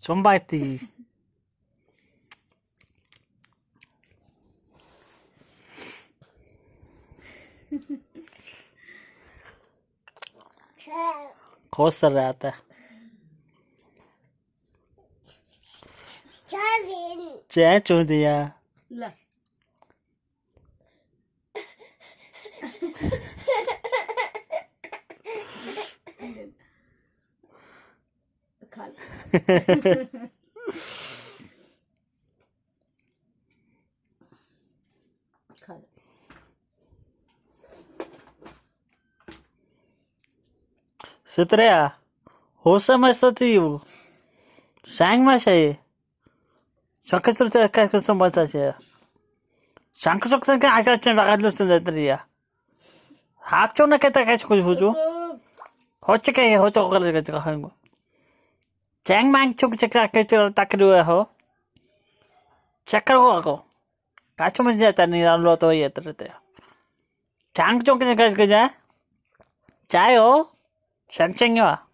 좀바이티 कोसर रहा था चाय चो दिया ला खा खा Sutrea, hosa masatiu. Sang masai. Sakasur te kakasum masai. Sankasuk te kakasum bagadlus te tria. Hakcho na kata kachu kuch huju. Hoche ke hocho kar ke hango. Chang mang chuk chakra kachu takru ho. Chakra ho ko. Kachu mas jata ni lo to ye trete. Chang chuk ke kaj ke ja. Chai ho. Sang chang yo.